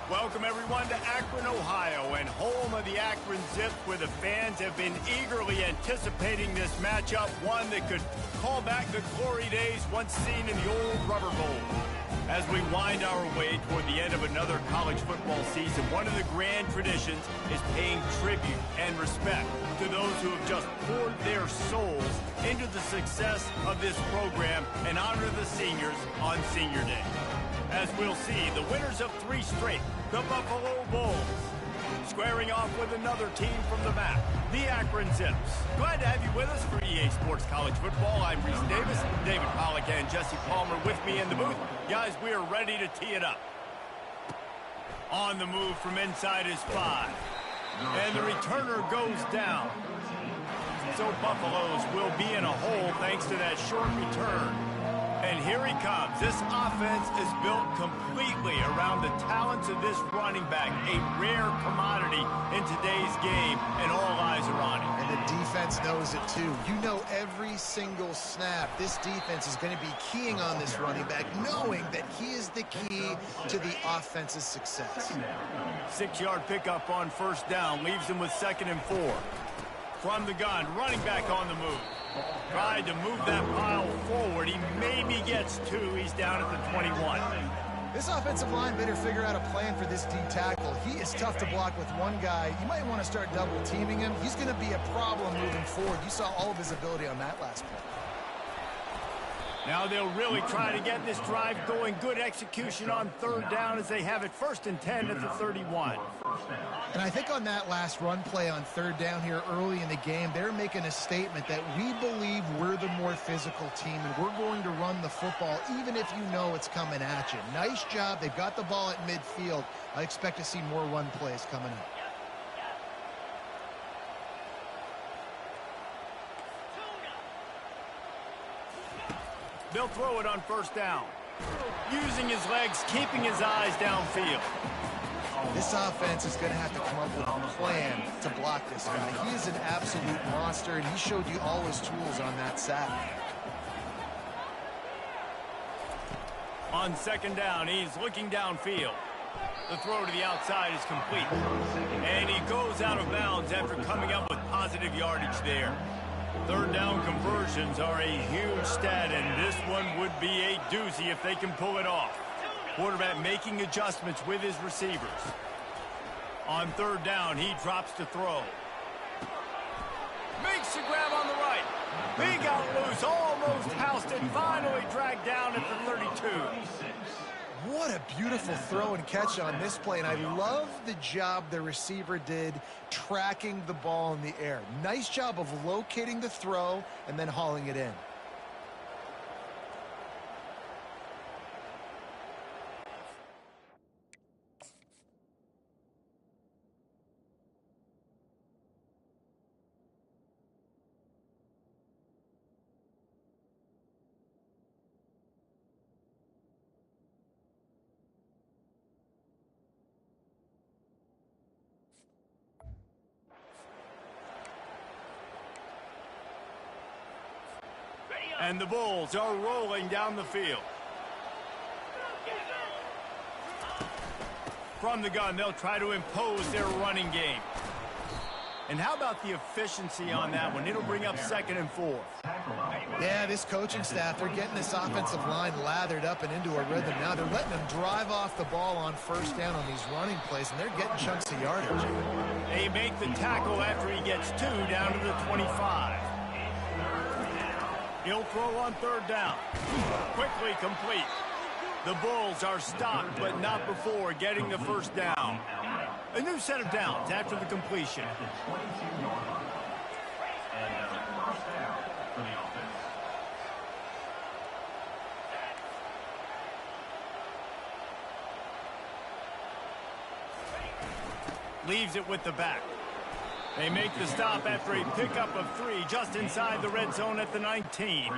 Welcome, everyone, to Akron, Ohio, and home of the Akron Zips, where the fans have been eagerly anticipating this matchup, one that could call back the glory days once seen in the old Rubber Bowl. As we wind our way toward the end of another college football season, one of the grand traditions is paying tribute and respect to those who have just poured their souls into the success of this program and honor the seniors on Senior Day. As we'll see, the winners of 3 straight, the Buffalo Bulls, squaring off with another team from the MAC, the Akron Zips. Glad to have you with us for EA Sports College Football. I'm Reese Davis, David Pollack and Jesse Palmer with me in the booth. Guys, we are ready to tee it up. On the move from inside is 5. And the returner goes down. So Buffaloes will be in a hole thanks to that short return. And here he comes. This offense is built completely around the talents of this running back, a rare commodity in today's game, and all eyes are on him. And the defense knows it too. You know every single snap, this defense is going to be keying on this running back, knowing that he is the key to the offense's success. 6-yard pickup on first down, leaves him with 2nd and 4. From the gun, running back on the move. Tried to move that pile forward. He maybe gets 2. He's down at the 21. This offensive line better figure out a plan for this D tackle. He is tough to block with one guy. You might want to start double teaming him. He's going to be a problem moving forward. You saw all of his ability on that last play. Now they'll really try to get this drive going. Good execution on 3rd down as they have it 1st and 10 at the 31. And I think on that last run play on 3rd down here early in the game, they're making a statement that we believe we're the more physical team and we're going to run the football even if you know it's coming at you. Nice job. They've got the ball at midfield. I expect to see more run plays coming up. They'll throw it on 1st down. Using his legs, keeping his eyes downfield. This offense is going to have to come up with a plan to block this guy. He is an absolute monster, and he showed you all his tools on that sack. On 2nd down, he's looking downfield. The throw to the outside is complete. And he goes out of bounds after coming up with positive yardage there. 3rd down conversions are a huge stat, and this one would be a doozy if they can pull it off. Quarterback making adjustments with his receivers. On 3rd down, he drops to throw. Makes the grab on the right. He got loose, almost housed it, finally dragged down at the 32. What a beautiful throw and catch on this play, and I love the job the receiver did tracking the ball in the air. Nice job of locating the throw and then hauling it in. And the Bulls are rolling down the field. From the gun, they'll try to impose their running game. And how about the efficiency on that one? It'll bring up 2nd and 4. Yeah, this coaching staff, they're getting this offensive line lathered up and into a rhythm now. They're letting them drive off the ball on 1st down on these running plays, and they're getting chunks of yardage. They make the tackle after he gets 2 down to the 25. He'll throw on 3rd down. Quickly complete. The Bulls are stopped, but not before getting the 1st down. A new set of downs after the completion. Leaves it with the back. They make the stop after a pickup of 3 just inside the red zone at the 19.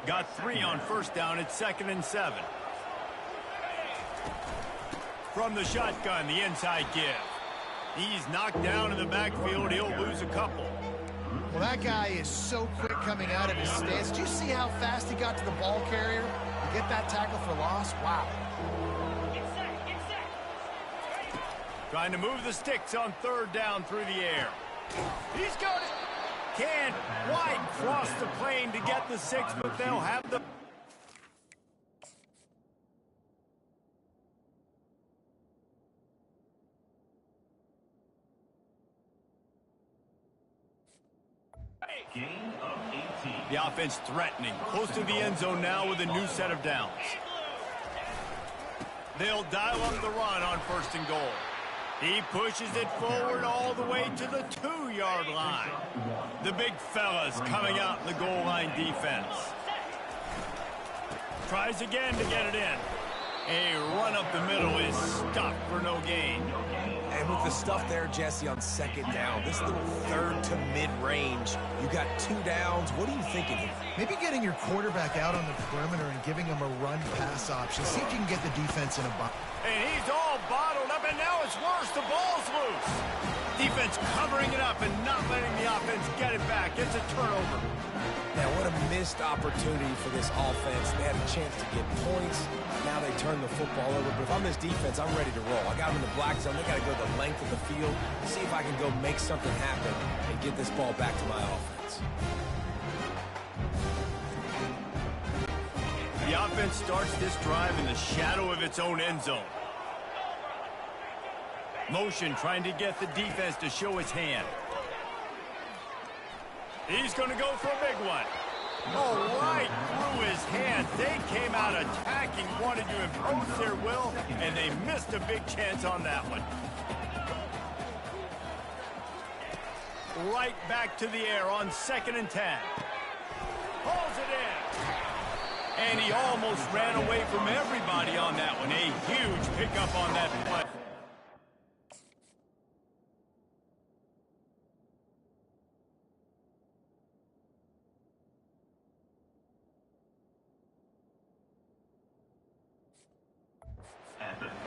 Got 3 on 1st down at 2nd and 7. From the shotgun, the inside give. He's knocked down in the backfield. He'll lose a couple. Well, that guy is so quick coming out of his stance. Do you see how fast he got to the ball carrier to get that tackle for loss? Wow. Trying to move the sticks on third down through the air. He's got it. Can White cross the plane to get the 6, but they'll have the... Gain of 18. The offense threatening, close to the end zone now with a new set of downs. They'll dial up the run on 1st and goal. He pushes it forward all the way to the 2-yard line. The big fellas coming out in the goal line defense. Tries again to get it in. A run up the middle is stuck for no gain. And with the stuff there, Jesse, on 2nd down, this little 3rd to mid-range, you got 2 downs. What are you thinking here? Maybe getting your quarterback out on the perimeter and giving him a run-pass option. See if you can get the defense in a box. And he's all bottled up, and now it's worse. The ball's loose. Defense covering it up and not letting the offense get it back. It's a turnover. Now, what a missed opportunity for this offense. They had a chance to get points. Now they turn the football over. But if I'm this defense, I'm ready to roll. I got them in the black zone. They got to go the length of the field, see if I can go make something happen and get this ball back to my offense. The offense starts this drive in the shadow of its own end zone. Motion trying to get the defense to show its hand. He's going to go for a big one. Oh, right through his hand. They came out attacking, wanted to impose their will, and they missed a big chance on that one. Right back to the air on 2nd and 10. Pulls it in. And he almost ran away from everybody on that one. A huge pickup on that play.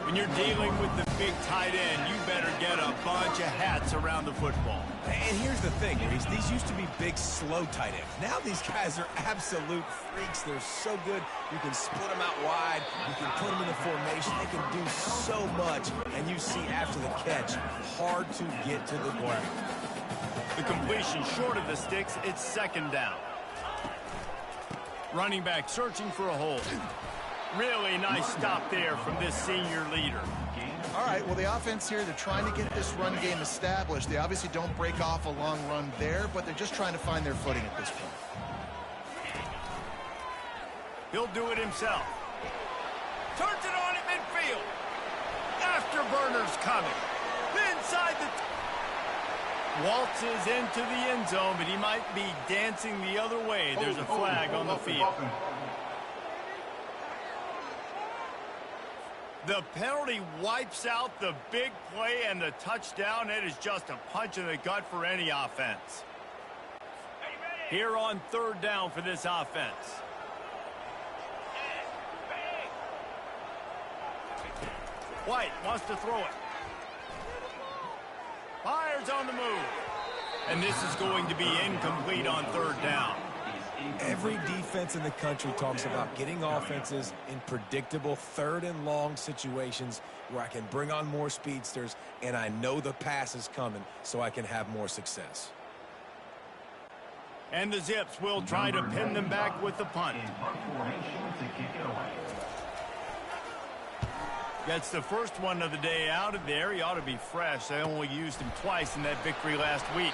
When you're dealing with the big tight end, you better get a bunch of hats around the football. And here's the thing, Reese. These used to be big, slow tight ends. Now these guys are absolute freaks. They're so good. You can split them out wide. You can put them in a formation. They can do so much. And you see after the catch, hard to get to the ground. The completion short of the sticks. It's 2nd down. Running back searching for a hole. Really nice stop there from this senior leader. All right, well, the offense here, they're trying to get this run game established. They obviously don't break off a long run there, but they're just trying to find their footing at this point. He'll do it himself. Turns it on at midfield. Afterburners coming. Inside the... Waltzes into the end zone, but he might be dancing the other way. There's a flag on the field. The penalty wipes out the big play and the touchdown. It is just a punch in the gut for any offense. Here on 3rd down for this offense. White wants to throw it. Fires on the move. And this is going to be incomplete on 3rd down. Every defense in the country talks about getting offenses in predictable 3rd and long situations where I can bring on more speedsters and I know the pass is coming so I can have more success. And the Zips will try to pin them back with the punt. Gets the first one of the day out of there. He ought to be fresh. They only used him twice in that victory last week.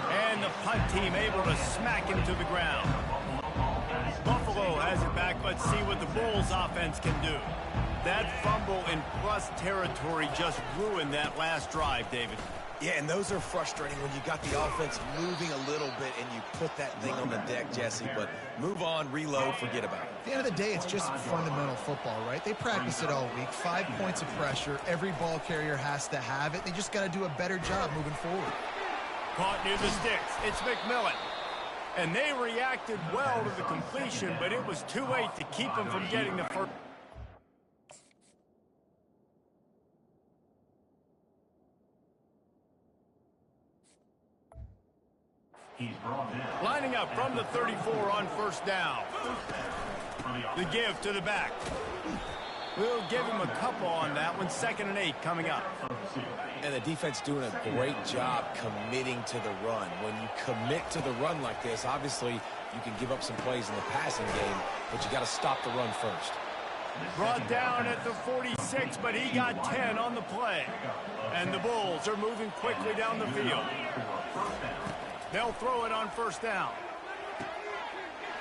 And the punt team able to smack him to the ground. Buffalo has it back. Let's see what the Bulls offense can do. That fumble in plus territory just ruined that last drive, David. Yeah, and those are frustrating when you got the offense moving a little bit and you put that thing on the deck, Jesse. But move on, reload, forget about it. At the end of the day, it's just fundamental football, right? They practice it all week. 5 points of pressure. Every ball carrier has to have it. They just got to do a better job moving forward. Caught near the sticks. It's McMillan. And they reacted well to the completion, but it was too late to keep them from getting the first. Lining up from the 34 on 1st down. The give to the back. We'll give him a couple on that one. 2nd and 8 coming up. And the defense doing a great job committing to the run. When you commit to the run like this, obviously you can give up some plays in the passing game, but you got to stop the run first. Brought down at the 46, but he got 10 on the play. And the Bulls are moving quickly down the field. They'll throw it on 1st down.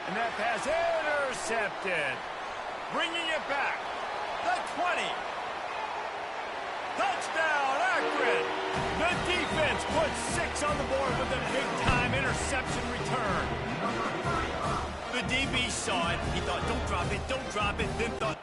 And that pass intercepted. Bringing it back. The 20. Touchdown, Akron. The defense puts 6 on the board with a big-time interception return. The DB saw it. He thought, don't drop it, don't drop it. Then thought,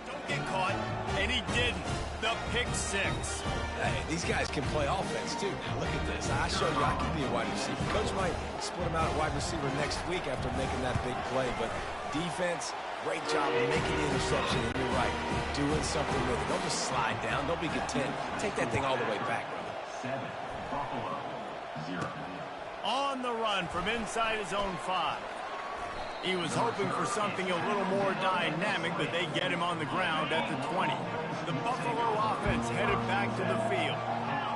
don't get caught. And he didn't. The pick 6. Hey, these guys can play offense, too. Now, look at this. I showed you I can be a wide receiver. Coach might split him out at wide receiver next week after making that big play. But defense, great job making the interception. And you're right, doing something with it. Don't just slide down. Don't be content. Take that thing all the way back, brother. 7, on the run from inside his own 5. He was hoping for something a little more dynamic, but they get him on the ground at the 20. The Buffalo offense headed back to the field.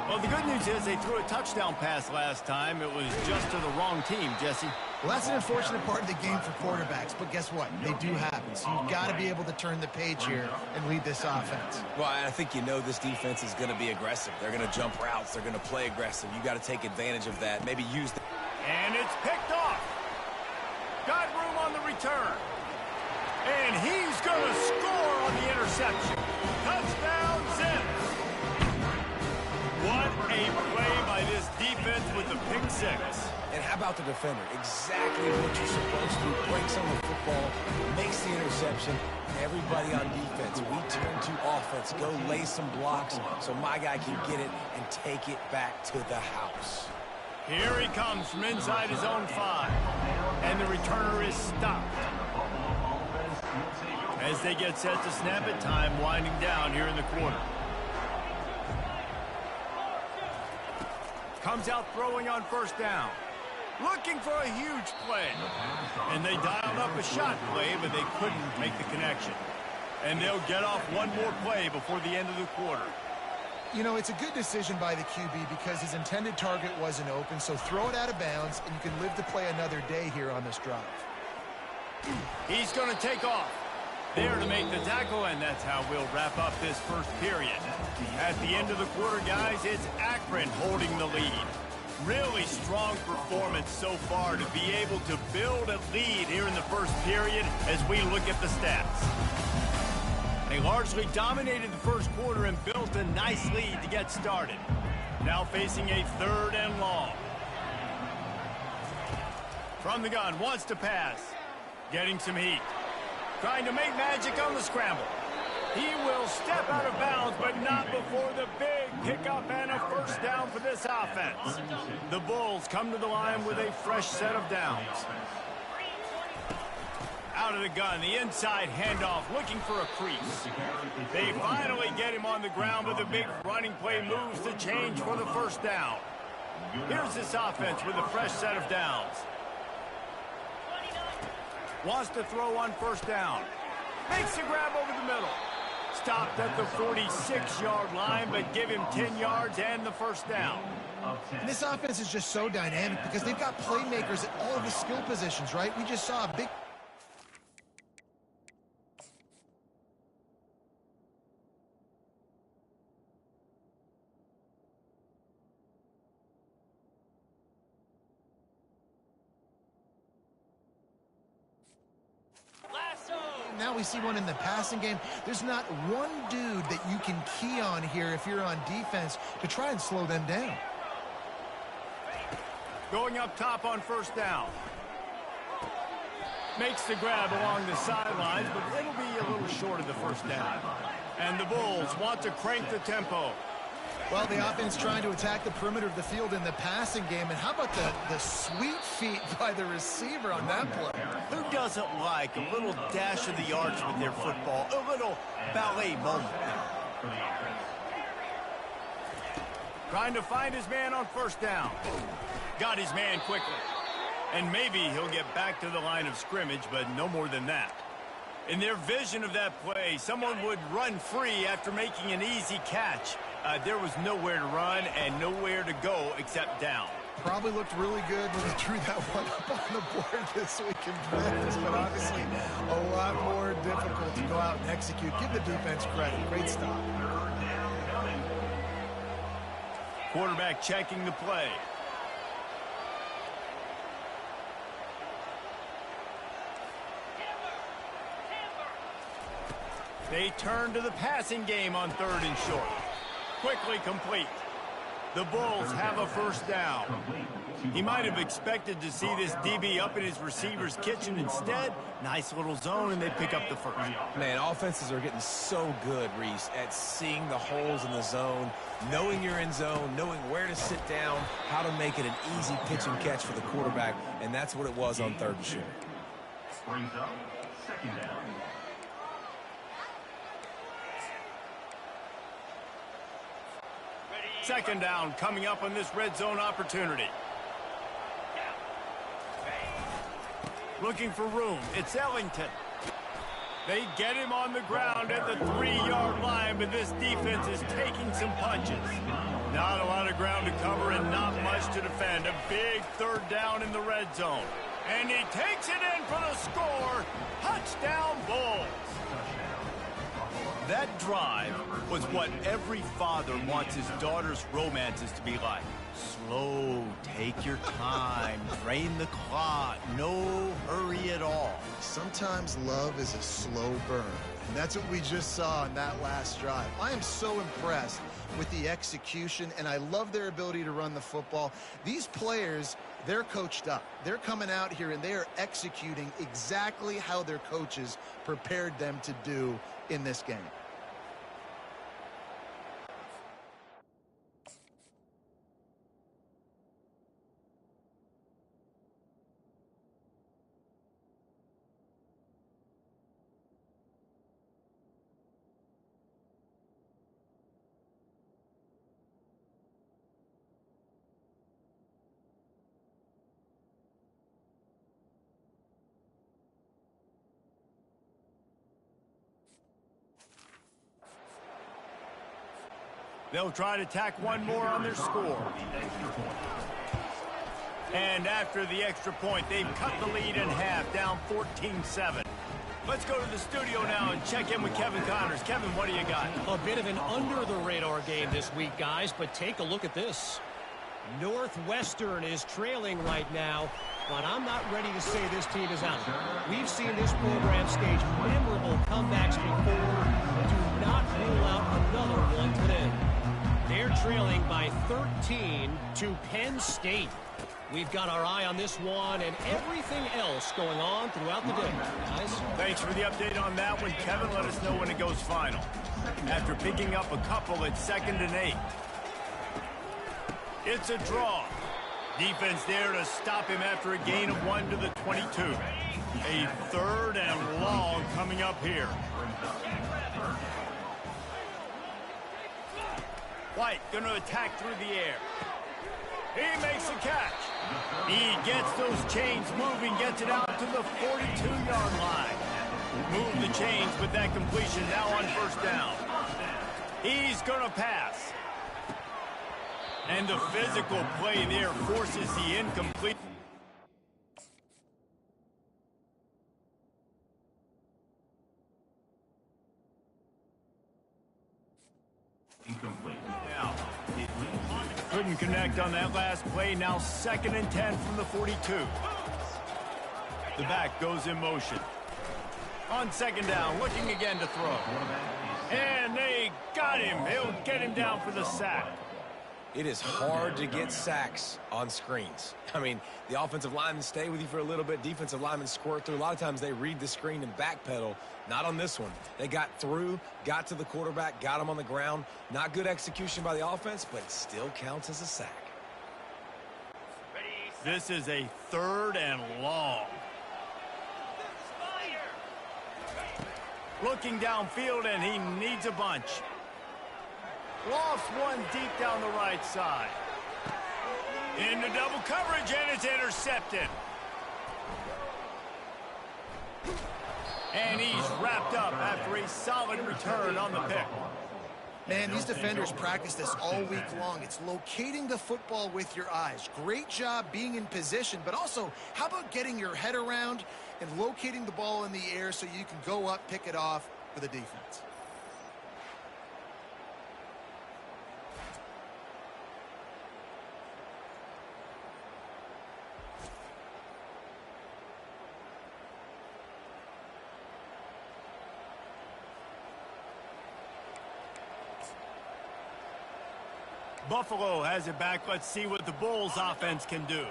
Well, the good news is they threw a touchdown pass last time. It was just to the wrong team, Jesse. Well, that's an unfortunate part of the game for quarterbacks, but guess what? They do happen, so you've got to be able to turn the page here and lead this offense. Well, I think you know this defense is going to be aggressive. They're going to jump routes. They're going to play aggressive. You got to take advantage of that. Maybe use the... And it's picked off. Got room on the return. And he's going to score on the interception. Touchdown, Zips. What a play by this defense with the pick 6. And how about the defender? Exactly what you're supposed to. Breaks on the football, makes the interception. Everybody on defense, we turn to offense. Go lay some blocks so my guy can get it and take it back to the house. Here he comes from inside his own 5. And the returner is stopped. As they get set to snap it, time winding down here in the quarter. Comes out throwing on 1st down. Looking for a huge play. And they dialed up a shot play, but they couldn't make the connection. And they'll get off one more play before the end of the quarter. You know, it's a good decision by the QB because his intended target wasn't open, so throw it out of bounds, and you can live to play another day here on this drive. He's going to take off. There to make the tackle, and that's how we'll wrap up this first period. At the end of the quarter, guys, it's Akron holding the lead. Really strong performance so far to be able to build a lead here in the first period as we look at the stats. They largely dominated the first quarter and built a nice lead to get started. Now facing a 3rd and long. From the gun, wants to pass. Getting some heat. Trying to make magic on the scramble. He will step out of bounds, but not before the big pickup and a 1st down for this offense. The Bulls come to the line with a fresh set of downs. Out of the gun, the inside handoff, looking for a crease. They finally get him on the ground, but the big running play moves the change for the 1st down. Here's this offense with a fresh set of downs. Wants to throw on 1st down. Makes the grab over the middle. Stopped at the 46-yard line, but give him 10 yards and the 1st down. And this offense is just so dynamic because they've got playmakers at all of the skill positions, right? We just saw a big... Now we see one in the passing game. There's not one dude that you can key on here if you're on defense to try and slow them down. Going up top on 1st down. Makes the grab along the sidelines, but it'll be a little short of the 1st down. And the Bulls want to crank the tempo. Well, the offense trying to attack the perimeter of the field in the passing game. And how about the sweet feet by the receiver on that play? Who doesn't like a little dash of the arch with their football? A little ballet moment. Trying to find his man on first down. Got his man quickly. And maybe he'll get back to the line of scrimmage, but no more than that. In their vision of that play, someone would run free after making an easy catch. There was nowhere to run and nowhere to go except down. Probably looked really good when he drew that one up on the board this week in practice, but obviously a lot more difficult to go out and execute. Give the defense credit. Great stop. Quarterback checking the play. They turn to the passing game on 3rd and short. Quickly complete. The Bulls have a first down. He might have expected to see this DB up in his receiver's kitchen. Instead, nice little zone, and they pick up the first. Man, offenses are getting so good, Reese, at seeing the holes in the zone, knowing you're in zone, knowing where to sit down, how to make it an easy pitch and catch for the quarterback, and that's what it was on 3rd and short. Brings up 2nd down. Second down coming up on this red zone opportunity. Looking for room. It's Ellington. They get him on the ground at the 3-yard line, but this defense is taking some punches. Not a lot of ground to cover and not much to defend. A big 3rd down in the red zone. And he takes it in for the score. Touchdown, Bulls. That drive was what every father wants his daughter's romances to be like. Slow, take your time, drain the clock, no hurry at all. Sometimes love is a slow burn, and that's what we just saw in that last drive. I am so impressed with the execution, and I love their ability to run the football. These players, they're coached up. They're coming out here, and they are executing exactly how their coaches prepared them to do in this game. They'll try to tack one more on their score. And after the extra point, they've cut the lead in half, down 14-7. Let's go to the studio now and check in with Kevin Connors. Kevin, what do you got? A bit of an under-the-radar game this week, guys, but take a look at this. Northwestern is trailing right now, but I'm not ready to say this team is out. We've seen this program stage memorable comebacks before. Do not rule out another one today. They're trailing by 13 to Penn State. We've got our eye on this one and everything else going on throughout the day, guys. Thanks for the update on that one, Kevin. Let us know when it goes final. After picking up a couple at 2nd and 8. It's a draw. Defense there to stop him after a gain of 1 to the 22. A 3rd and long coming up here. White going to attack through the air. He makes a catch. He gets those chains moving, gets it out to the 42-yard line. Move the chains with that completion now on first down. He's going to pass. And the physical play there forces the incomplete. Incomplete. Now, couldn't connect on that last play. Now 2nd and 10 from the 42. The back goes in motion. On 2nd down, looking again to throw. And they got him. They'll get him down for the sack. It is hard to get sacks on screens. I mean, the offensive linemen stay with you for a little bit. Defensive linemen squirt through. A lot of times they read the screen and backpedal. Not on this one. They got through, got to the quarterback, got him on the ground. Not good execution by the offense, but it still counts as a sack. This is a 3rd and long. Looking downfield, and he needs a bunch. Lofts one deep down the right side. Into double coverage, and it's intercepted. And he's wrapped up after a solid return on the pick. Man, these defenders practice this all week long. It's locating the football with your eyes. Great job being in position, but also, how about getting your head around and locating the ball in the air so you can go up, pick it off for the defense. Buffalo has it back. Let's see what the Bulls offense can do.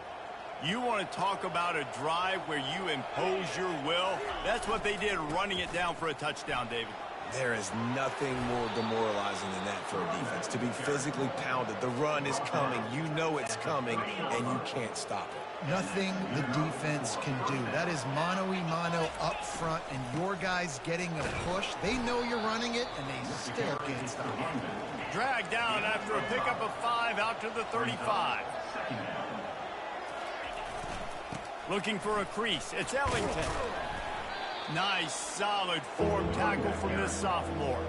You want to talk about a drive where you impose your will? That's what they did, running it down for a touchdown, David. There is nothing more demoralizing than that for a defense, to be physically pounded. The run is coming. You know it's coming, and you can't stop it. Nothing the defense can do. That is mano-a-mano up front, and your guys getting a push. They know you're running it, and they still can't stop it. Dragged down after a pickup of 5 out to the 35. Looking for a crease. It's Ellington. Nice, solid form tackle from this sophomore.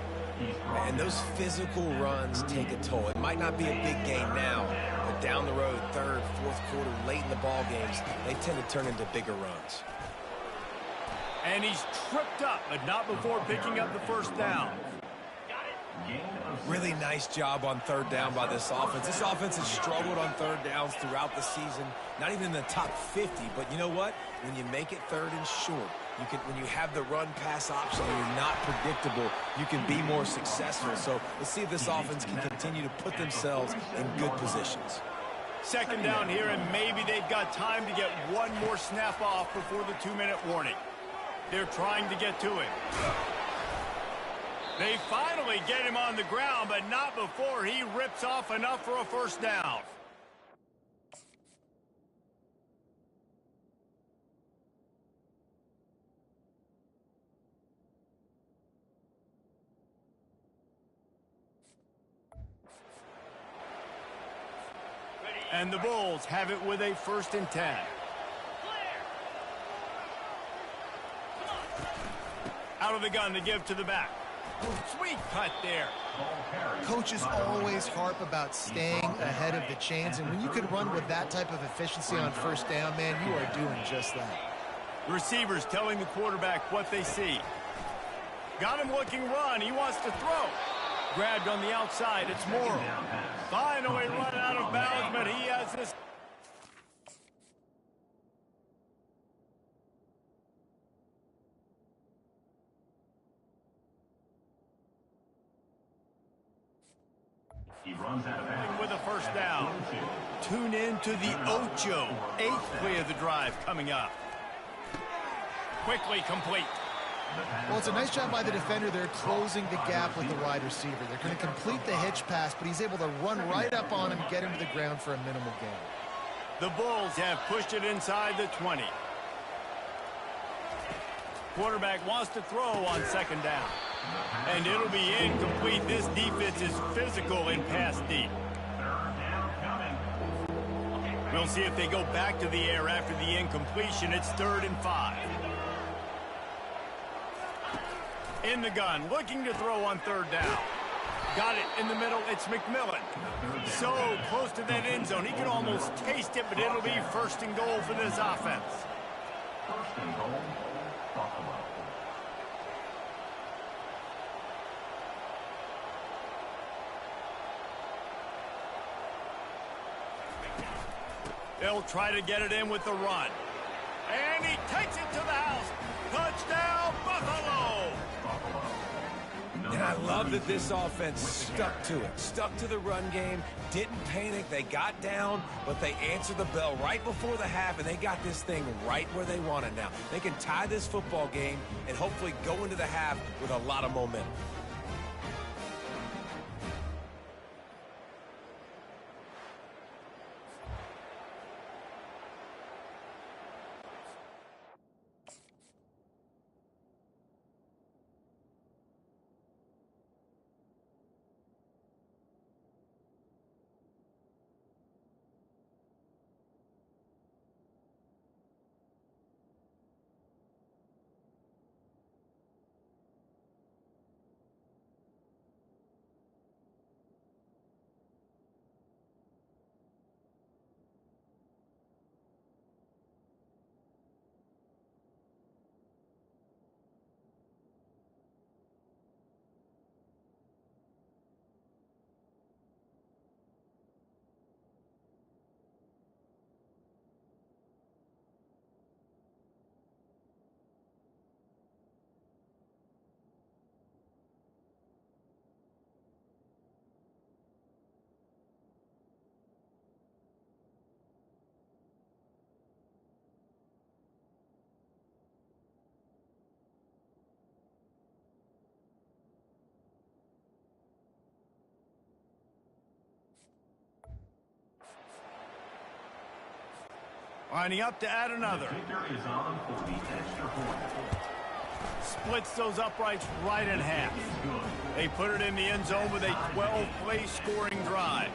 And those physical runs take a toll. It might not be a big game now, but down the road, third, fourth quarter, late in the ball games, they tend to turn into bigger runs. And he's tripped up, but not before picking up the first down. Really nice job on third down by this offense. This offense has struggled on third downs throughout the season. Not even in the top 50, but you know what? When you make it third and short, when you have the run-pass option and you're not predictable, you can be more successful. So let's see if this offense can continue to put themselves in good positions. Second down here, and maybe they've got time to get one more snap off before the 2-minute warning. They're trying to get to him. They finally get him on the ground, but not before he rips off enough for a first down. And the Bulls have it with a 1st and 10. Out of the gun to give to the back. Sweet cut there. Coaches always harp about staying ahead of the chains, and when you can run with that type of efficiency on first down, man, you are doing just that. Receivers telling the quarterback what they see. Got him looking run. He wants to throw. Grabbed on the outside. It's Morrow. Finally run out of bounds, but he has this. He runs out of bounds. With a first down. Tune in to the Ocho. 8th play of the drive coming up. Quickly complete. Well, it's a nice job by the defender there closing the gap with the wide receiver. They're going to complete the hitch pass, but he's able to run right up on him, get him to the ground for a minimal gain. The Bulls have pushed it inside the 20. Quarterback wants to throw on second down. And it'll be incomplete. This defense is physical in pass deep. We'll see if they go back to the air after the incompletion. It's 3rd and 5. In the gun, looking to throw on third down. Got it in the middle. It's McMillan. So close to that end zone. He can almost taste it, but it'll be 1st and goal for this offense. 1st and goal, Buffalo. They'll try to get it in with the run. And he takes it to the house. Touchdown, Buffalo! And I love that this offense stuck to it. Stuck to the run game, didn't panic. They got down, but they answered the bell right before the half, and they got this thing right where they want it now. They can tie this football game and hopefully go into the half with a lot of momentum. Lining up to add another. Kicker is on for the extra point. Splits those uprights right in half. They put it in the end zone with a 12-play scoring drive.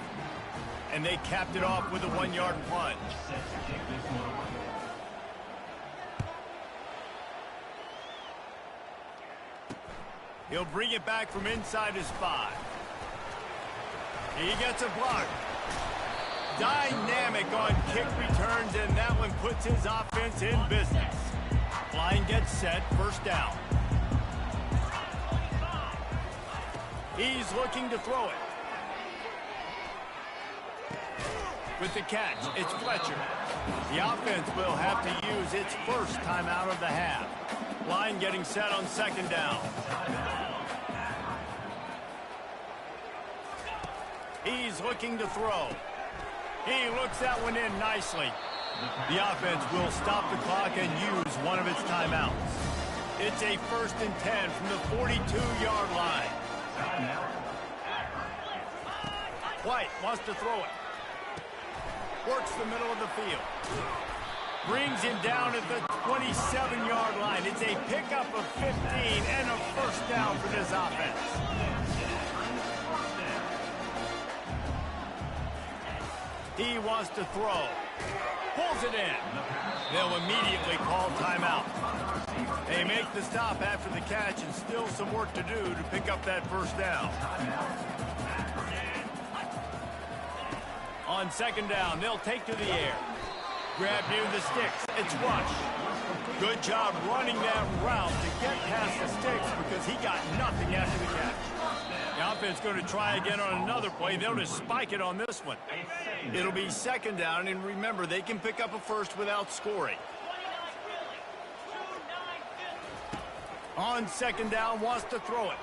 And they capped it off with a 1-yard plunge. He'll bring it back from inside his 5. He gets a block. Dynamic on kick returns, and that one puts his offense in business. Line gets set, first down. He's looking to throw it. With the catch, it's Fletcher. The offense will have to use its first timeout of the half. Line getting set on second down. He's looking to throw. He looks that one in nicely. The offense will stop the clock and use one of its timeouts. It's a 1st and 10 from the 42-yard line. White wants to throw it. Works the middle of the field. Brings him down at the 27-yard line. It's a pickup of 15 and a first down for this offense. He wants to throw. Pulls it in. They'll immediately call timeout. They make the stop after the catch and still some work to do to pick up that first down. On second down, they'll take to the air. Grab near the sticks. It's Rush. Good job running that route to get past the sticks because he got nothing after the catch. The offense going to try again on another play. They'll just spike it on this one. It'll be second down, and remember, they can pick up a first without scoring. On second down, wants to throw it.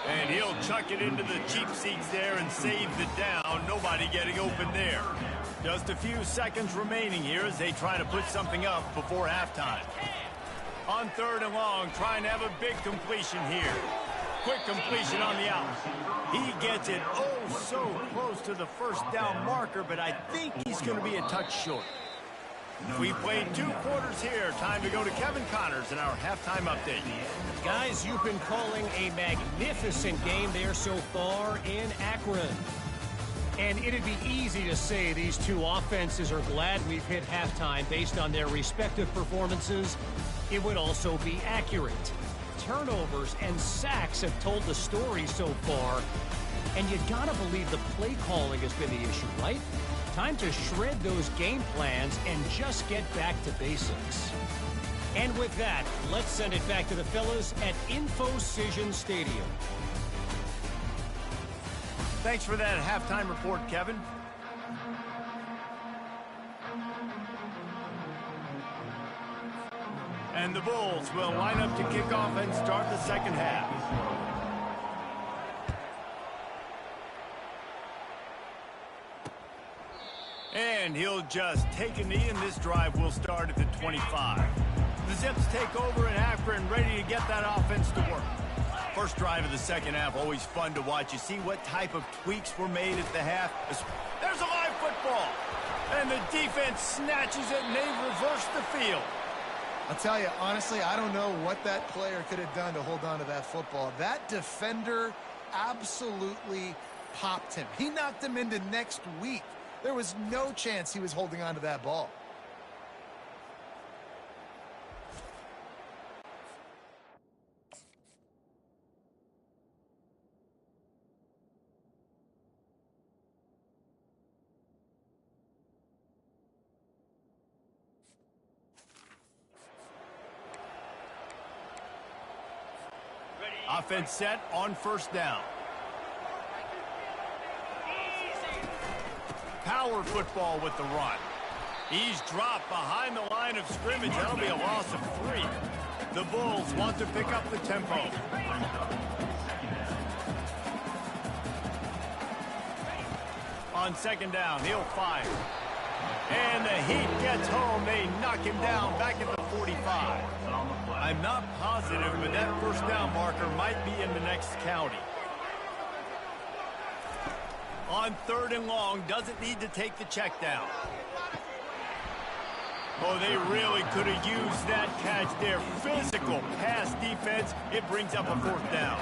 And he'll chuck it into the cheap seats there and save the down. Nobody getting open there. Just a few seconds remaining here as they try to put something up before halftime. On third and long, trying to have a big completion here. Quick completion on the out. He gets it oh so close to the first down marker, but I think he's going to be a touch short. We played 2 quarters here. Time to go to Kevin Connors in our halftime update. Guys, you've been calling a magnificent game there so far in Akron. And it'd be easy to say these two offenses are glad we've hit halftime based on their respective performances. It would also be accurate. Turnovers and sacks have told the story so far. And you gotta believe the play calling has been the issue, right? Time to shred those game plans and just get back to basics. And with that, let's send it back to the fellas at InfoCision Stadium. Thanks for that halftime report, Kevin. And the Bulls will line up to kick off and start the second half. And he'll just take a knee, and this drive will start at the 25. The Zips take over in Akron, ready to get that offense to work. First drive of the second half, always fun to watch. You see what type of tweaks were made at the half. There's a live football. And the defense snatches it, and they reverse the field. I'll tell you, honestly, I don't know what that player could have done to hold on to that football. That defender absolutely popped him. He knocked him into next week. There was no chance he was holding on to that ball. Offense set on first down. Power football with the run. He's dropped behind the line of scrimmage. That'll be a loss of 3. The Bulls want to pick up the tempo. On second down, he'll fire. And the heat gets home. They knock him down back at the 45. I'm not positive, but that first down marker might be in the next county. On third and long, doesn't need to take the check down. Oh, they really could have used that catch there. Physical pass defense. It brings up a 4th down.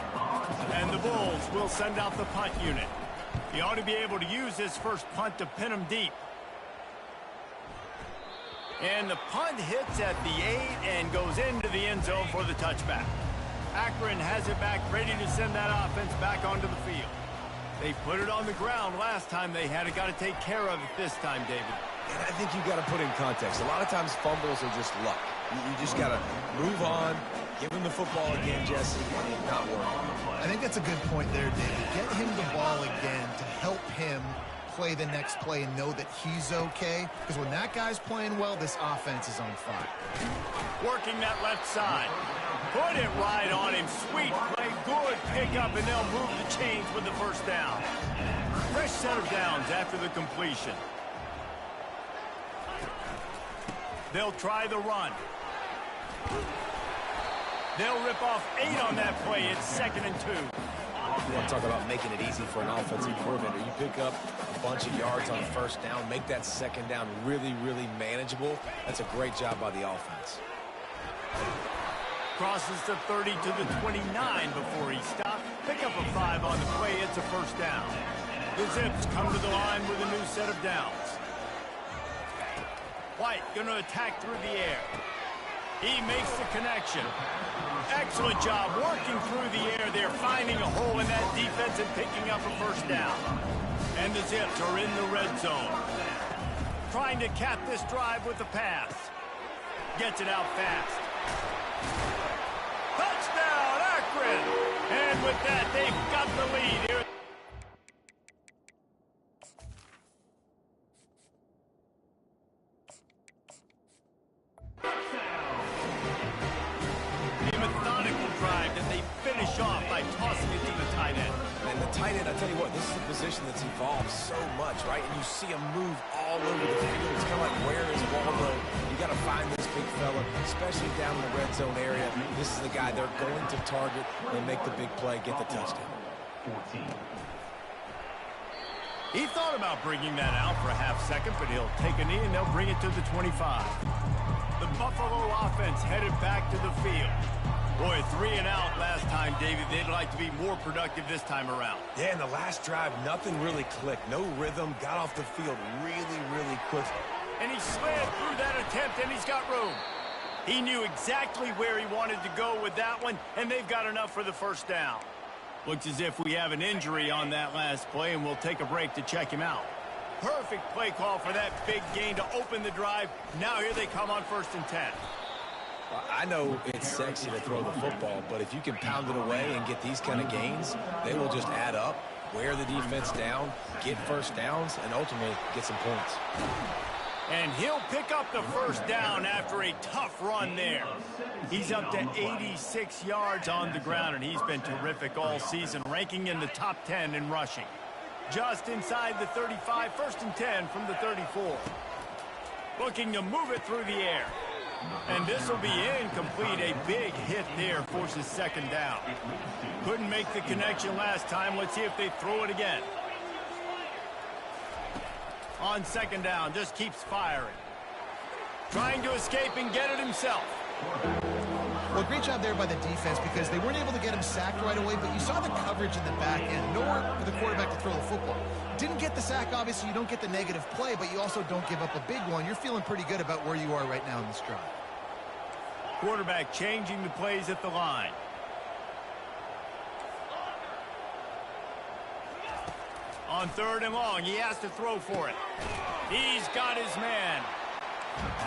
And the Bulls will send out the punt unit. He ought to be able to use his first punt to pin him deep. And the punt hits at the 8 and goes into the end zone for the touchback. Akron has it back, ready to send that offense back onto the field. They put it on the ground last time they had it. Got to take care of it this time, David. And I think you got to put in context. A lot of times fumbles are just luck. You just got to move on, give him the football again, Jesse, and it not work. I think that's a good point there, David. Get him the ball again to help him play the next play and know that he's okay. Because when that guy's playing well, this offense is on fire. Working that left side. Put it right on him. Sweet play. Good pickup, and they'll move the chains with the first down. Fresh set of downs after the completion. They'll try the run. They'll rip off 8 on that play. It's 2nd and 2. You want to talk about making it easy for an offensive coordinator. You pick up a bunch of yards on 1st down, make that 2nd down really, really manageable. That's a great job by the offense. Crosses the 30 to the 29 before he stopped. Pick up a 5 on the play. It's a 1st down. The Zips come to the line with a new set of downs. White going to attack through the air. He makes the connection. Excellent job working through the air there, finding a hole in that defense and picking up a 1st down. And the Zips are in the red zone. Trying to cap this drive with the pass. Gets it out fast. Touchdown, Akron! And with that, they've got the lead here. A methodical drive that they finish off by tossing it to the tight end. And the tight end, I tell you what, this is a position that's evolved so much, right? And you see him move all over the field. It's kind of like, where is Waldo? You got to find this big fella, especially down in the red zone area. This is the guy they're going to target and make the big play, get the touchdown. 14. He thought about bringing that out for a half-second, but he'll take a knee and they'll bring it to the 25. The Buffalo offense headed back to the field. Boy, 3 and out last time, David. They'd like to be more productive this time around. Yeah, in the last drive, nothing really clicked. No rhythm, got off the field really, really quick. And he slid through that attempt, and he's got room. He knew exactly where he wanted to go with that one, and they've got enough for the 1st down. Looks as if we have an injury on that last play, and we'll take a break to check him out. Perfect play call for that big gain to open the drive. Now here they come on 1st and 10. I know it's sexy to throw the football, but if you can pound it away and get these kind of gains, they will just add up, wear the defense down, get 1st downs, and ultimately get some points. And he'll pick up the 1st down after a tough run there. He's up to 86 yards on the ground, and he's been terrific all season, ranking in the top 10 in rushing. Just inside the 35, 1st and 10 from the 34. Looking to move it through the air. And this will be incomplete. A big hit there forces 2nd down. Couldn't make the connection last time. Let's see if they throw it again. On 2nd down, just keeps firing. Trying to escape and get it himself. Well, great job there by the defense because they weren't able to get him sacked right away, but you saw the coverage in the back end. Nowhere for the quarterback to throw the football. Didn't get the sack, obviously. You don't get the negative play, but you also don't give up a big one. You're feeling pretty good about where you are right now in this drive. Quarterback changing the plays at the line. On 3rd and long, he has to throw for it. He's got his man.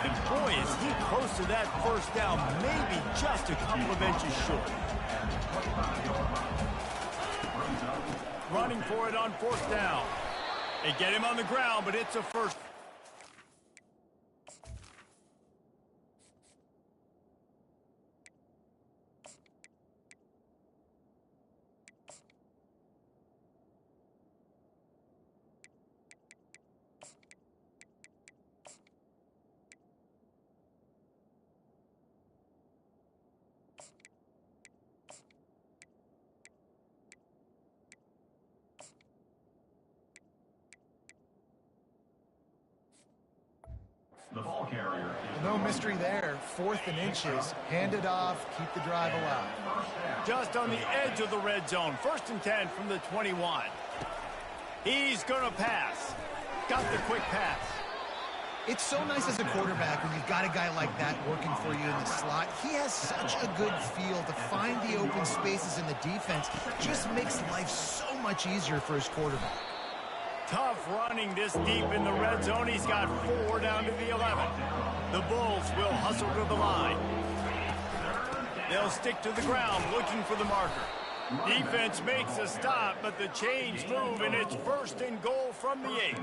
And boy, is he close to that 1st down, maybe just a couple of inches short. Running for it on 4th down. They get him on the ground, but it's a 1st. The ball carrier is No mystery there. 4th and inches. Hand it off. Keep the drive alive. Just on the edge of the red zone. 1st and 10 from the 21. He's going to pass. Got the quick pass. It's so nice as a quarterback when you've got a guy like that working for you in the slot. He has such a good feel to find the open spaces in the defense. Just makes life so much easier for his quarterback. Tough running this deep in the red zone. He's got 4 down to the 11. The Bulls will hustle to the line. They'll stick to the ground looking for the marker. Defense makes a stop, but the chains move, and it's 1st and goal from the 8.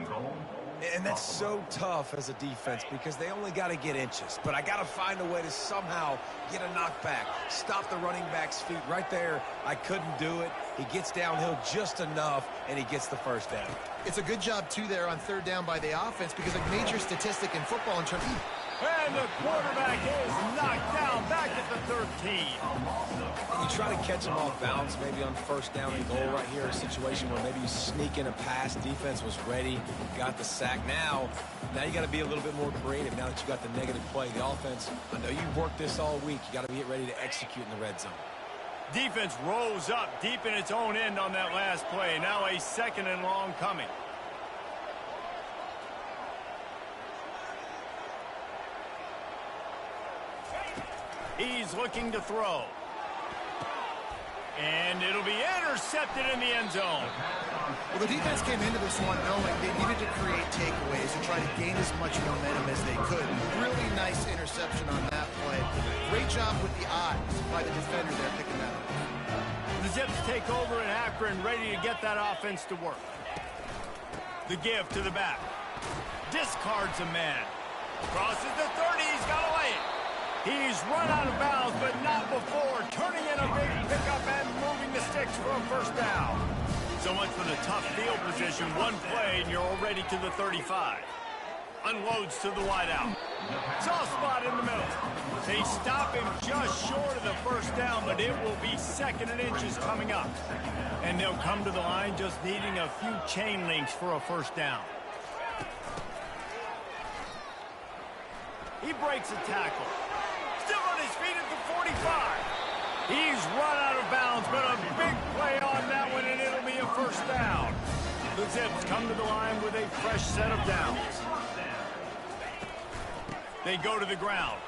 And that's so tough as a defense because they only got to get inches. But I got to find a way to somehow get a knockback, stop the running back's feet right there. I couldn't do it. He gets downhill just enough, and he gets the 1st down. It's a good job, too, there on 3rd down by the offense because a major statistic in football in terms of... And the quarterback is knocked down back at the 13. You try to catch him off balance, maybe on 1st down and goal right here, a situation where maybe you sneak in a pass, defense was ready, got the sack. Now you got to be a little bit more creative now that you got the negative play. The offense, I know you've worked this all week. You got to get ready to execute in the red zone. Defense rose up deep in its own end on that last play. Now a 2nd and long coming. He's looking to throw. And it'll be intercepted in the end zone. Well, the defense came into this one knowing they needed to create takeaways and try to gain as much momentum as they could. Really nice interception on that play. Great job with the eyes by the defender there picking that up. The Zips take over in Akron, ready to get that offense to work. The give to the back. Discards a man. Crosses the 30. He's got to lay it. He's run out of bounds, but not before turning in a big pickup and moving the sticks for a 1st down. So much for the tough field position. One play, and you're already to the 35. Unloads to the wideout. Soft spot in the middle. They stop him just short of the 1st down, but it will be 2nd and inches coming up. And they'll come to the line just needing a few chain links for a 1st down. He breaks a tackle. Still on his feet at the 45. He's run out of bounds, but a big play on that one, and it'll be a 1st down. The Zips come to the line with a fresh set of downs. They go to the ground.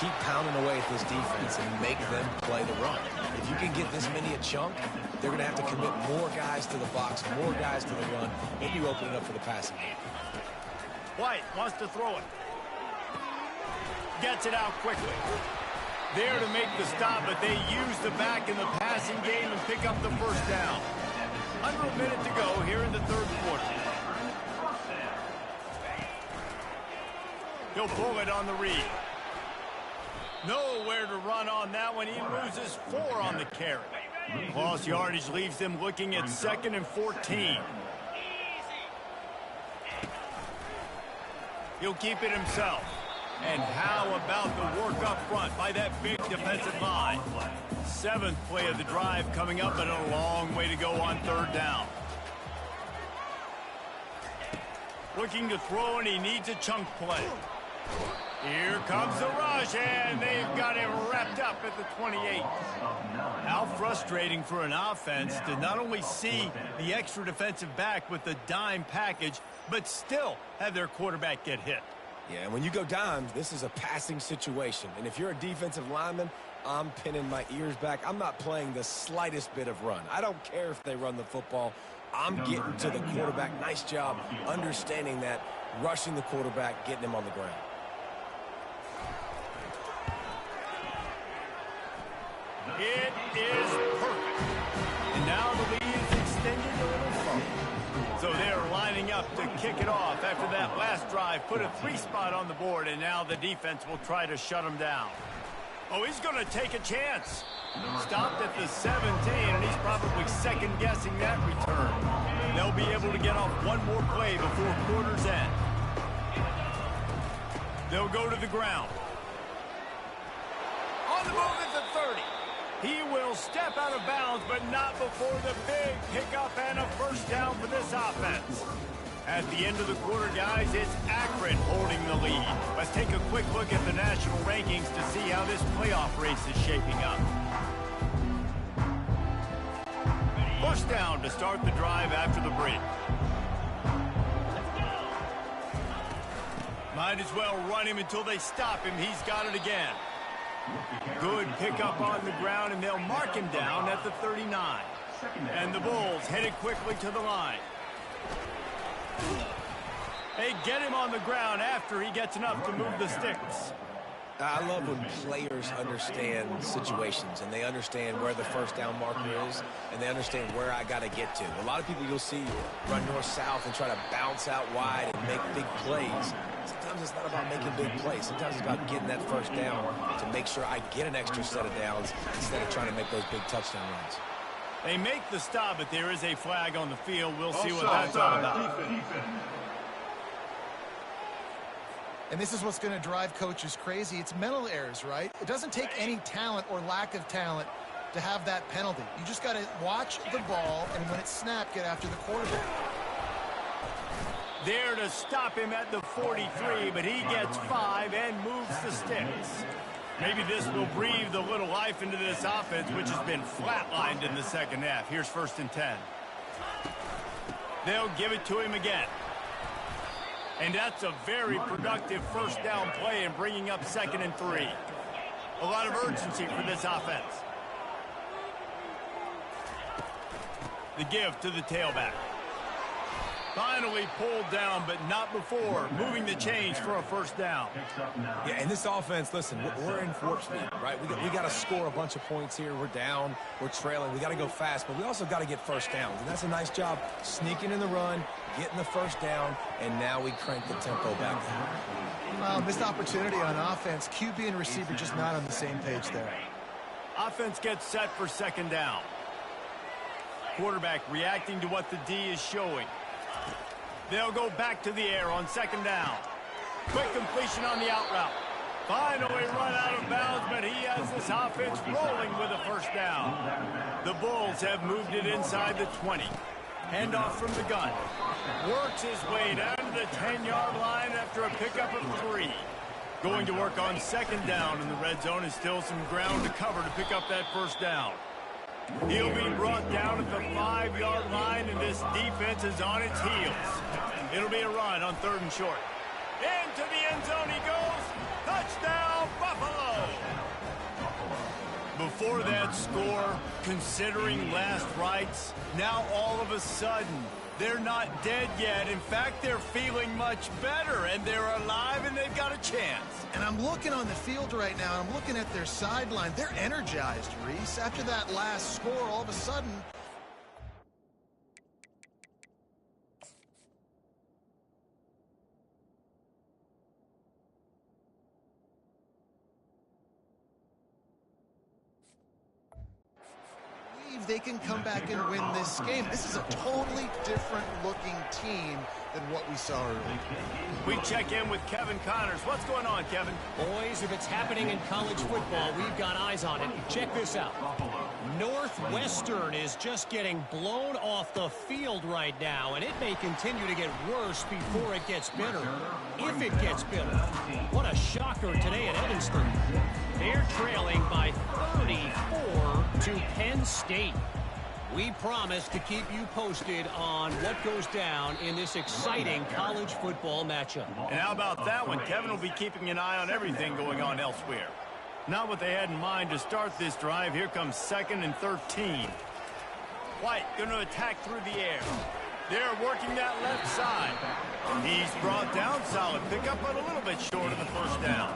Keep pounding away at this defense and make them play the run. If you can get this many a chunk, they're going to have to commit more guys to the box, more guys to the run, and you open it up for the passing game. White wants to throw it. Gets it out quickly. There to make the stop, but they use the back in the passing game and pick up the 1st down. Under a minute to go here in the 3rd quarter. He'll pull it on the read. Nowhere to run on that one. He loses 4 on the carry. Lost yardage leaves them looking at 2nd and 14. He'll keep it himself. And how about the work up front by that big defensive line? 7th play of the drive coming up, but a long way to go on 3rd down. Looking to throw, and he needs a chunk play. Here comes the rush, and they've got him wrapped up at the 28. How frustrating for an offense to not only see the extra defensive back with the dime package, but still have their quarterback get hit. Yeah, and when you go down, this is a passing situation. And if you're a defensive lineman, I'm pinning my ears back. I'm not playing the slightest bit of run. I don't care if they run the football. I'm getting to the quarterback. Nice job understanding that, rushing the quarterback, getting him on the ground. It is perfect. And now the lead is extended a little further. So they're lining up to kick it off after that last drive. Put a 3 spot on the board, and now the defense will try to shut him down. Oh, he's going to take a chance. Stopped at the 17, and he's probably second-guessing that return. They'll be able to get off one more play before quarter's end. They'll go to the ground. On the move at the 30. He will step out of bounds, but not before the big pickup and a 1st down for this offense. At the end of the quarter, guys, it's Akron holding the lead. Let's take a quick look at the national rankings to see how this playoff race is shaping up. First down to start the drive after the break. Might as well run him until they stop him. He's got it again. Good pickup on the ground, and they'll mark him down at the 39. And the Bulls headed quickly to the line. They get him on the ground after he gets enough to move the sticks. I love when players understand situations and they understand where the first down marker is and they understand where I got to get to. A lot of people you'll see run north-south and try to bounce out wide and make big plays. Sometimes it's not about making big plays. Sometimes it's about getting that first down to make sure I get an extra set of downs instead of trying to make those big touchdown runs. They make the stop, but there is a flag on the field. We'll see what that's all about. And this is what's going to drive coaches crazy. It's mental errors, right? It doesn't take any talent or lack of talent to have that penalty. You just got to watch the ball, and when it's snapped, get after the quarterback. There to stop him at the 43, but he gets 5 and moves the sticks. Maybe this will breathe a little life into this offense, which has been flatlined in the second half. Here's 1st and 10. They'll give it to him again. And that's a very productive first down play and bringing up 2nd and 3. A lot of urgency for this offense. The give to the tailback. Finally pulled down, but not before. Moving the change for a first down. Yeah, and this offense, listen, we're in warp speed, right? We got to score a bunch of points here. We're down. We're trailing. We got to go fast, but we also got to get first downs. And that's a nice job sneaking in the run, getting the first down, and now we crank the tempo back down. Well, missed opportunity on offense. QB and receiver just not on the same page there. Offense gets set for 2nd down. Quarterback reacting to what the D is showing. They'll go back to the air on 2nd down. Quick completion on the out route. Finally run out of bounds, but he has this offense rolling with a first down. The Bulls have moved it inside the 20. Handoff from the gun. Works his way down to the 10-yard line after a pickup of 3. Going to work on 2nd down in the red zone, is still some ground to cover to pick up that first down. He'll be brought down at the 5-yard line, and this defense is on its heels. It'll be a run on 3rd and short. Into the end zone he goes. Touchdown, Buffalo! Before that score, considering last rites, now all of a sudden, they're not dead yet. In fact, they're feeling much better, and they're alive, and they've got a chance. And I'm looking on the field right now, and I'm looking at their sideline. They're energized, Reese. After that last score, all of a sudden, they can come back and win this game. This is a totally different looking team than what we saw earlier. We check in with Kevin Connors. What's going on, Kevin? Boys, if it's happening in college football, we've got eyes on it. Check this out. Northwestern is just getting blown off the field right now, and it may continue to get worse before it gets better. If it gets better. What a shocker today at Evanston. They're trailing by 34 to Penn State. We promise to keep you posted on what goes down in this exciting college football matchup. And how about that one? Kevin will be keeping an eye on everything going on elsewhere. Not what they had in mind to start this drive. Here comes 2nd and 13. White going to attack through the air. They're working that left side. He's brought down solid. Pick up but a little bit short of the first down.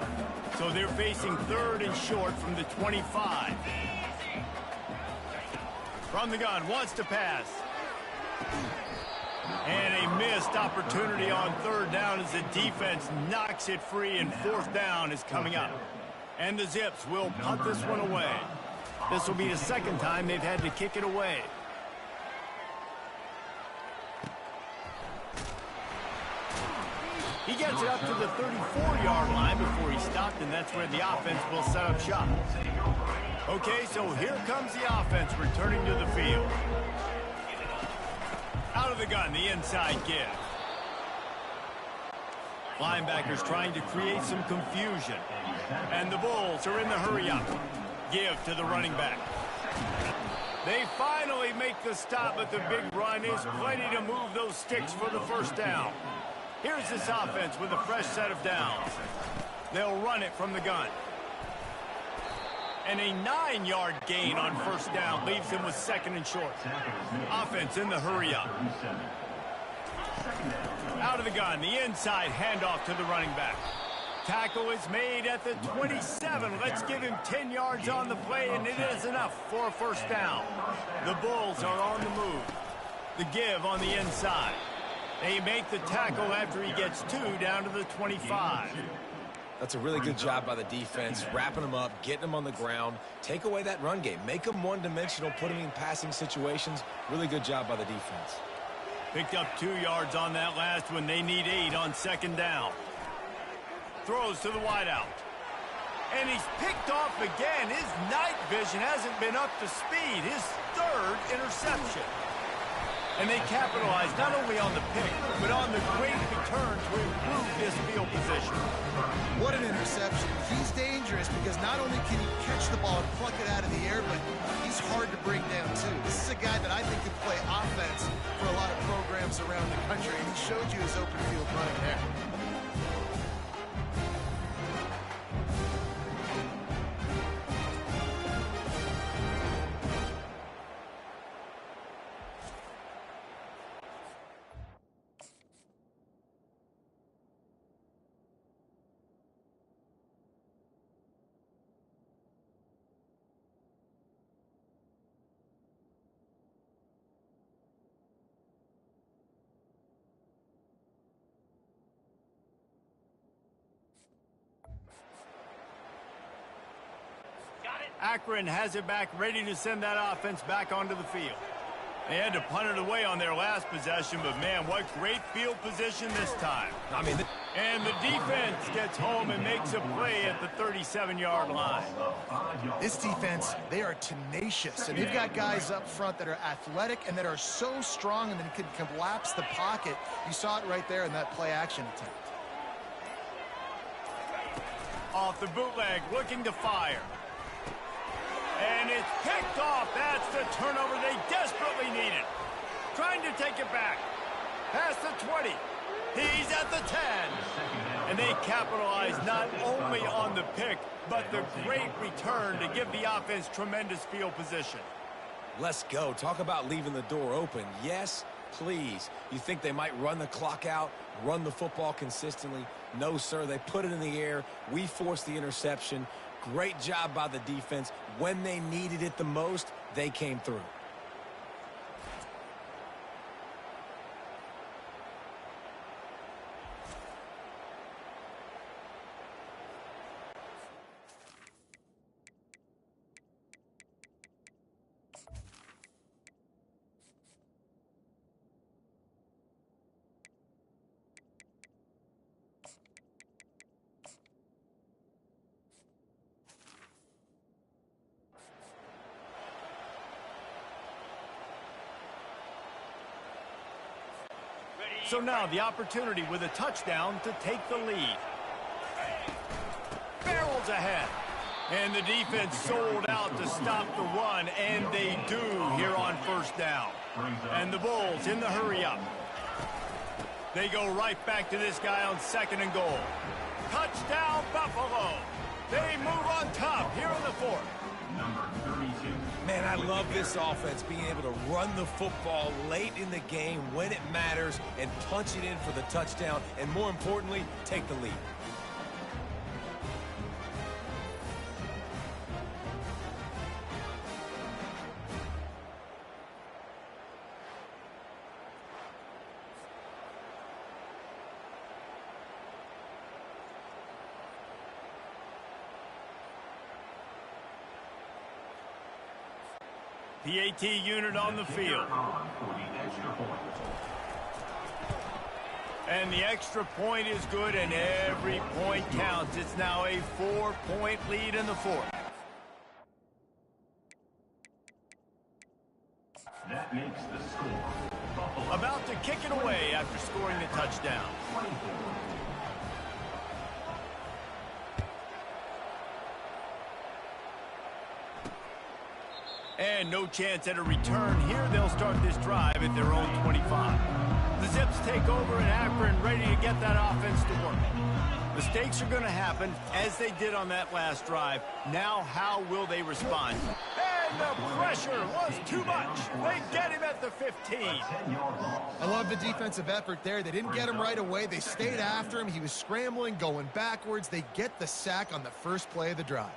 So they're facing 3rd and short from the 25. From the gun, wants to pass. And a missed opportunity on 3rd down as the defense knocks it free, and 4th down is coming up. And the Zips will punt this one away. This will be the 2nd time they've had to kick it away. He gets it up to the 34-yard line before he stopped, and that's where the offense will set up shop. Okay, so here comes the offense returning to the field. Out of the gun, the inside give. Linebackers trying to create some confusion. And the Bulls are in the hurry-up. Give to the running back. They finally make the stop, but the big run is plenty to move those sticks for the first down. Here's this offense with a fresh set of downs. They'll run it from the gun. And a 9-yard gain on first down leaves him with second and short. Offense in the hurry-up. Out of the gun, the inside handoff to the running back. Tackle is made at the 27. Let's give him 10 yards on the play, and it is enough for a first down. The Bulls are on the move. The give on the inside. They make the tackle after he gets 2 down to the 25. That's a really good job by the defense, wrapping them up, getting them on the ground. Take away that run game. Make them one-dimensional, put them in passing situations. Really good job by the defense. Picked up 2 yards on that last one. They need 8 on second down. Throws to the wideout. And he's picked off again. His night vision hasn't been up to speed. His 3rd interception. And they capitalize not only on the pick, but on the great return to improve this field position. What an interception. He's dangerous because not only can he catch the ball and pluck it out of the air, but he's hard to bring down too. This is a guy that I think can play offense for a lot of programs around the country, and he showed you his open field running there. Akron has it back, ready to send that offense back onto the field. They had to punt it away on their last possession, but man, what great field position this time. And the defense gets home and makes a play at the 37-yard line. This defense, they are tenacious, and they've got guys up front that are athletic and that are so strong and that can collapse the pocket. You saw it right there in that play-action attempt. Off the bootleg, looking to fire. And it's picked off. That's the turnover they desperately needed. Trying to take it back. Past the 20. He's at the 10. And they capitalize not only on the pick, but the great return to give the offense tremendous field position. Let's go. Talk about leaving the door open. Yes, please. You think they might run the clock out, run the football consistently? No, sir. They put it in the air. We forced the interception. Great job by the defense. When they needed it the most, they came through. So now the opportunity with a touchdown to take the lead. Barrels ahead. And the defense sold out to stop the run, and they do here on first down. And the Bulls in the hurry-up. They go right back to this guy on second and goal. Touchdown, Buffalo. They move on top here in the 4th. Man, I love this offense, being able to run the football late in the game when it matters and punch it in for the touchdown, and more importantly, take the lead. PAT unit on the field. And the extra point is good, and every point counts. It's now a 4-point lead in the 4th. That makes the score. About to kick it away after scoring the touchdown. And no chance at a return here. They'll start this drive at their own 25. The Zips take over in Akron, ready to get that offense to work. Mistakes are going to happen, as they did on that last drive. Now, how will they respond? And the pressure was too much. They get him at the 15. I love the defensive effort there. They didn't get him right away. They stayed after him. He was scrambling, going backwards. They get the sack on the first play of the drive.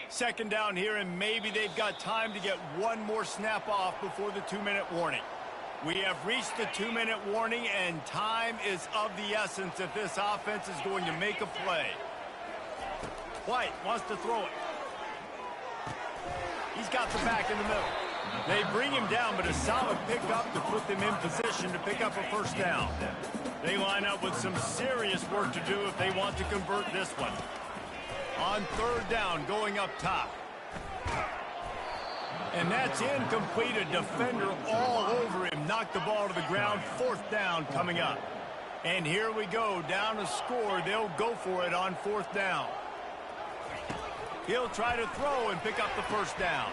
Second down here, and maybe they've got time to get one more snap off before the 2-minute warning. We have reached the 2-minute warning, and time is of the essence if this offense is going to make a play. White wants to throw it. He's got the back in the middle. They bring him down, but a solid pickup to put them in position to pick up a first down. They line up with some serious work to do if they want to convert this one. On third down, going up top. And that's incomplete. A defender all over him. Knocked the ball to the ground. Fourth down coming up. And here we go. Down a score. They'll go for it on fourth down. He'll try to throw and pick up the first down.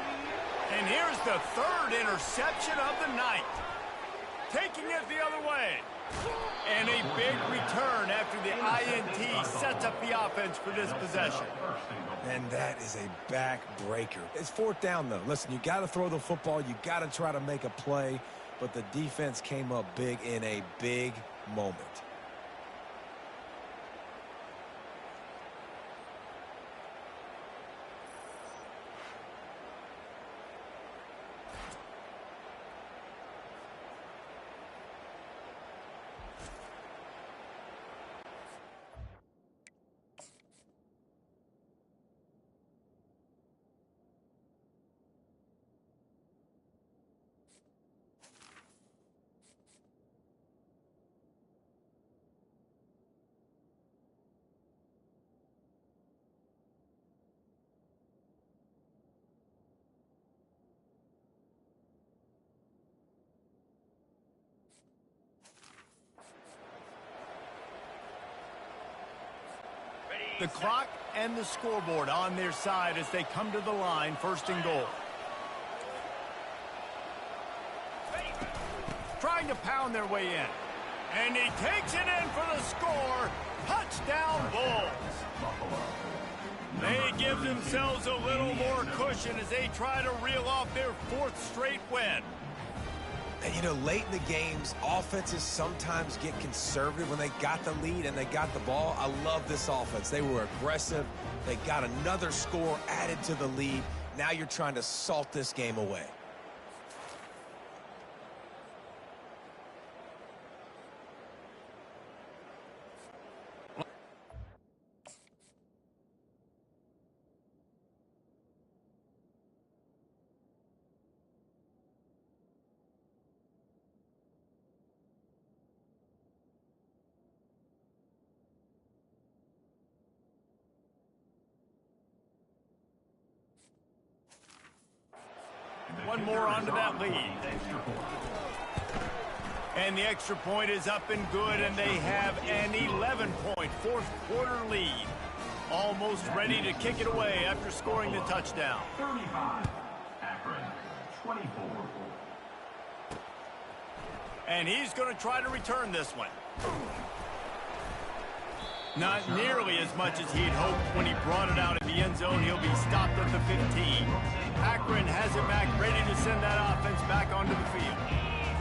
And here's the third interception of the night. Taking it the other way. And a big return after the INT sets up the offense for this possession. And that is a backbreaker. It's fourth down, though. Listen, you got to throw the football. You got to try to make a play. But the defense came up big in a big moment. The clock and the scoreboard on their side as they come to the line, first and goal. Trying to pound their way in. And he takes it in for the score. Touchdown, Bulls. They give themselves a little more cushion as they try to reel off their fourth straight win. And, you know, late in the games, offenses sometimes get conservative when they got the lead and they got the ball. I love this offense. They were aggressive. They got another score added to the lead. Now you're trying to salt this game away. One more onto that lead. And the extra point is up and good, and they have an 11-point fourth quarter lead. Almost ready to kick it away after scoring the touchdown. 35, Akron, 24. And he's going to try to return this one. Not nearly as much as he'd hoped when he brought it out in the end zone. He'll be stopped at the 15. Akron has it back, ready to send that offense back onto the field.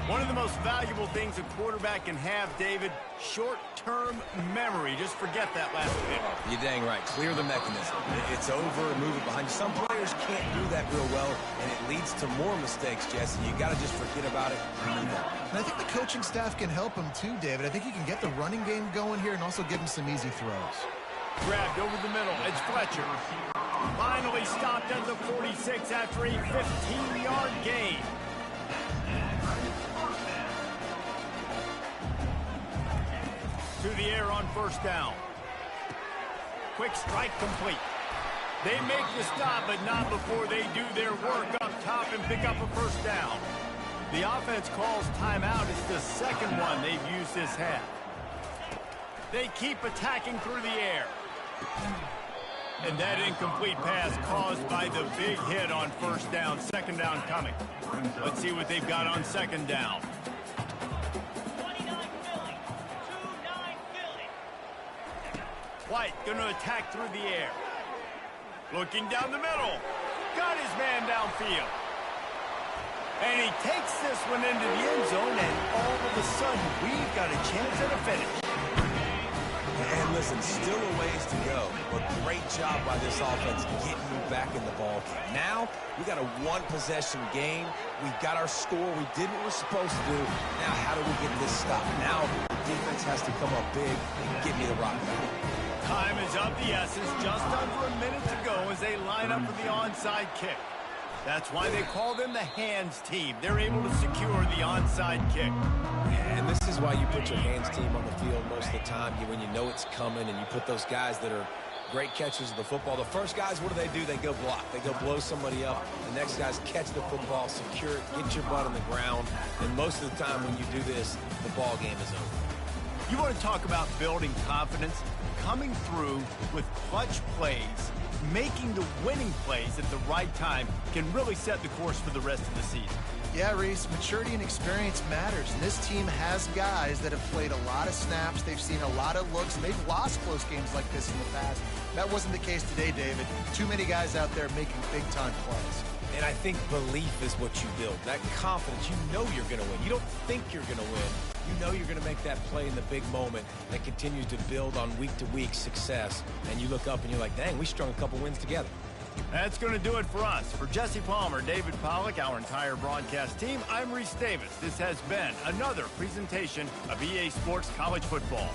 One of the most valuable things a quarterback can have, David, short-term memory. Just forget that last pick. You're dang right. Clear the mechanism. It's over, move it behind you. Some players can't do that real well, and it leads to more mistakes, Jesse. You got to just forget about it and move on. And I think the coaching staff can help him too, David. I think he can get the running game going here and also give him some easy throws. Grabbed over the middle. It's Fletcher. Finally stopped at the 46 after a 15-yard gain. To the air on first down. Quick strike complete. They make the stop, but not before they do their work up top and pick up a first down. The offense calls timeout. It's the second one they've used this half. They keep attacking through the air. And that incomplete pass caused by the big hit on first down. Second down coming. Let's see what they've got on second down. White going to attack through the air. Looking down the middle. Got his man downfield. And he takes this one into the end zone, and all of a sudden, we've got a chance at a finish. And listen, still a ways to go, but great job by this offense getting you back in the ball game. Now, we got a one-possession game. We got our score. We did what we're supposed to do. Now, how do we get this stopped? Now, the defense has to come up big and give me the rock back. Time is of the essence. Just under a minute to go as they line up for the onside kick. That's why they call them the hands team. They're able to secure the onside kick. And this is why you put your hands team on the field most of the time when you know it's coming, and you put those guys that are great catchers of the football. The first guys, what do? They go block. They go blow somebody up. The next guys catch the football, secure it, get your butt on the ground. And most of the time when you do this, the ball game is over. You want to talk about building confidence? Coming through with clutch plays, making the winning plays at the right time can really set the course for the rest of the season. Yeah, Reese, maturity and experience matters. And this team has guys that have played a lot of snaps. They've seen a lot of looks, and they've lost close games like this in the past. That wasn't the case today, David. Too many guys out there making big-time plays. And I think belief is what you build. That confidence, you know you're going to win. You don't think you're going to win. You know you're going to make that play in the big moment that continues to build on week-to-week success. And you look up and you're like, dang, we strung a couple wins together. That's going to do it for us. For Jesse Palmer, David Pollack, our entire broadcast team, I'm Reese Davis. This has been another presentation of EA Sports College Football.